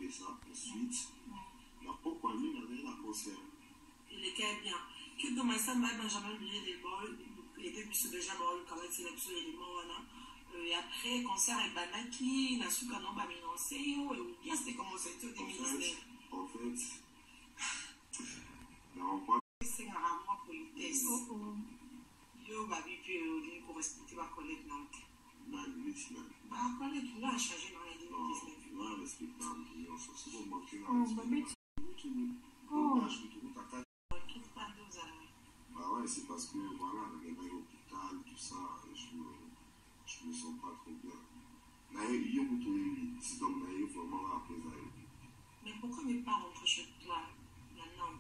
fait ça. Ensuite, la pourquoi lui n'avait la concert. Il est bien. Que dans ma salle, Benjamin Billet des bols, il était plus déjà bol, quand même, c'est l'absolu élément, voilà. Et après, concert avec Banaki, n'a su qu'un homme a menacé, ou bien c'était comment c'était au début. En fait, c'est un rapport politesse. Yo, babi, puis il correspond à ma collègue Nantes. Ma collègue, il a changé dans les 2019. Il a respecté un peu, on s'en souvent manqué la Bah ouais, c'est parce que voilà, il y a l'hôpital, tout ça, je me sens pas trop bien. C'est donc vraiment après ça. Mais pourquoi mes parents rentrent chez toi maintenant?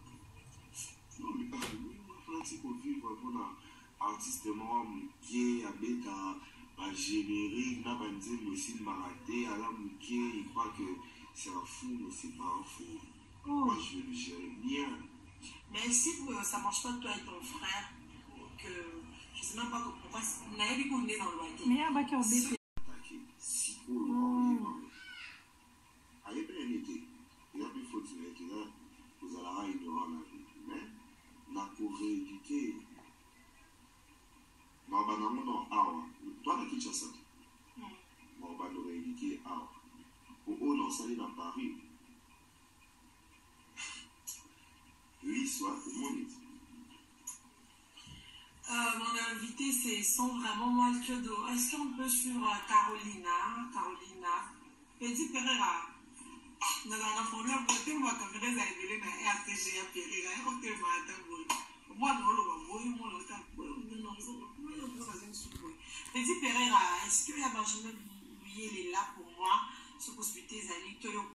Non, mais pas oui, moi, je peux vivre vraiment artistement, qui avec un générique, n'a pas dit, mais aussi malaté, à la mouquet, il croit que c'est un fou, mais c'est pas un fou. Moi, je vais le gérer bien. Mais si ça ne marche pas toi et ton frère, que je ne sais même pas pourquoi, on a dit qu'on est dans le loyer. Mais il y a un bac en BP. Si vous avez bien été, il y a plus faut dire que là, vous allez ignorer la vie. Mais, la pour rééduquer, non, toi, tu as ça. On va nous rééduquer à. Au non, ça dans Paris. L'histoire, tout le monde. Mon invité, c'est son vraiment moi que d'eau. Est-ce qu'on peut suivre Carolina, Petit Pereira? Nous avons fondé un côté, moi, comme je l'ai révélé dans RTG à Pereira, et on te m'a attendu. Moi, non, Petit Pereira, est-ce que la Benjamin Billet est là pour moi? Ce que je suis